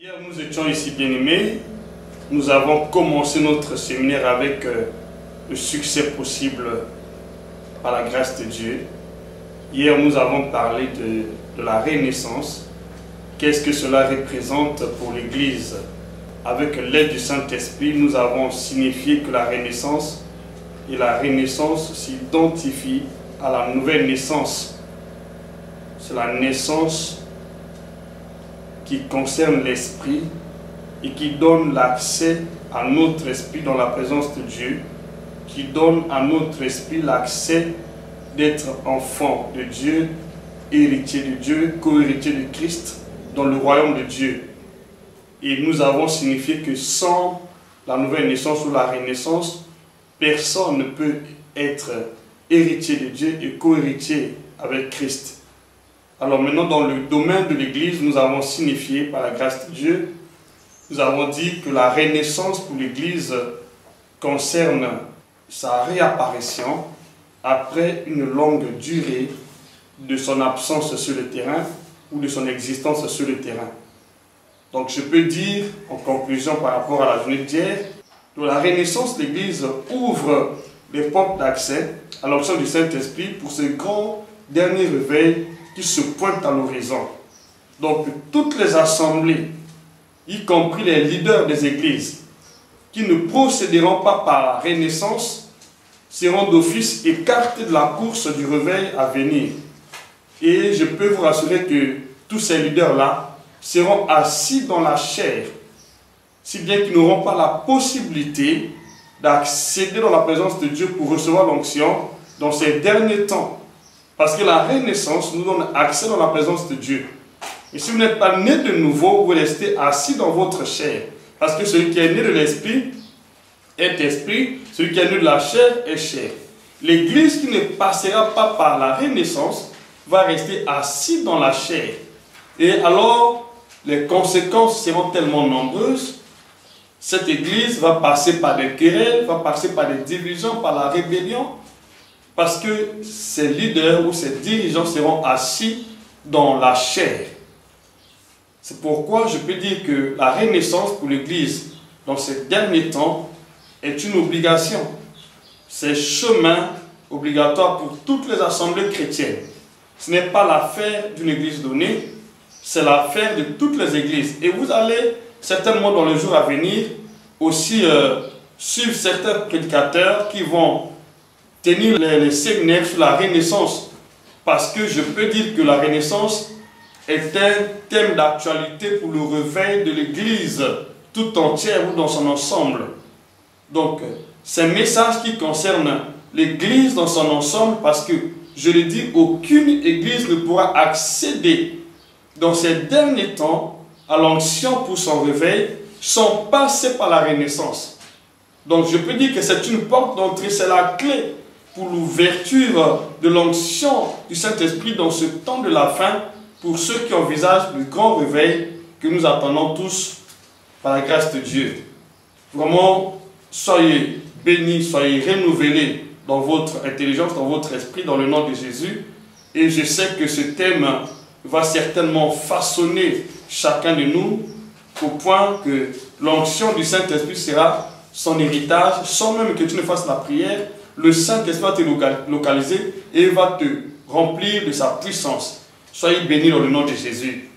Hier, nous étions ici bien-aimés. Nous avons commencé notre séminaire avec le succès possible par la grâce de Dieu. Hier, nous avons parlé de la renaissance. Qu'est-ce que cela représente pour l'Église? Avec l'aide du Saint-Esprit, nous avons signifié que la renaissance s'identifie à la nouvelle naissance. C'est la naissance qui concerne l'esprit et qui donne l'accès à notre esprit dans la présence de Dieu, qui donne à notre esprit l'accès d'être enfant de Dieu, héritier de Dieu, co-héritier de Christ dans le royaume de Dieu. Et nous avons signifié que sans la nouvelle naissance ou la renaissance, personne ne peut être héritier de Dieu et co-héritier avec Christ. Alors maintenant, dans le domaine de l'Église, nous avons signifié par la grâce de Dieu, nous avons dit que la renaissance pour l'Église concerne sa réapparition après une longue durée de son absence sur le terrain ou de son existence sur le terrain. Donc je peux dire, en conclusion par rapport à la journée d'hier, que la renaissance de l'Église ouvre les portes d'accès à l'onction du Saint-Esprit pour ce grand dernier réveil qui se pointe à l'horizon. Donc toutes les assemblées, y compris les leaders des églises, qui ne procéderont pas par la renaissance, seront d'office écartés de la course du réveil à venir. Et je peux vous rassurer que tous ces leaders-là seront assis dans la chair, si bien qu'ils n'auront pas la possibilité d'accéder dans la présence de Dieu pour recevoir l'onction dans ces derniers temps. Parce que la renaissance nous donne accès dans la présence de Dieu. Et si vous n'êtes pas né de nouveau, vous restez assis dans votre chair. Parce que celui qui est né de l'esprit est esprit, celui qui est né de la chair est chair. L'Église qui ne passera pas par la renaissance va rester assis dans la chair. Et alors, les conséquences seront tellement nombreuses. Cette Église va passer par des querelles, va passer par des divisions, par la rébellion. Parce que ces leaders ou ces dirigeants seront assis dans la chair. C'est pourquoi je peux dire que la renaissance pour l'Église dans ces derniers temps est une obligation. C'est chemin obligatoire pour toutes les assemblées chrétiennes. Ce n'est pas l'affaire d'une église donnée, c'est l'affaire de toutes les églises. Et vous allez certainement dans les jours à venir aussi suivre certains prédicateurs qui vont tenir les séminaires sur la renaissance. Parce que je peux dire que la renaissance est un thème d'actualité pour le réveil de l'Église tout entière ou dans son ensemble. Donc, c'est un message qui concerne l'Église dans son ensemble parce que, je le dis, aucune Église ne pourra accéder dans ces derniers temps à l'onction pour son réveil sans passer par la renaissance. Donc, je peux dire que c'est une porte d'entrée, c'est la clé pour l'ouverture de l'onction du Saint-Esprit dans ce temps de la fin, pour ceux qui envisagent le grand réveil que nous attendons tous par la grâce de Dieu. Vraiment, soyez bénis, soyez renouvelés dans votre intelligence, dans votre esprit, dans le nom de Jésus. Et je sais que ce thème va certainement façonner chacun de nous au point que l'onction du Saint-Esprit sera son héritage, sans même que tu ne fasses la prière. Le Saint-Esprit va te localiser et va te remplir de sa puissance. Soyez bénis dans le nom de Jésus.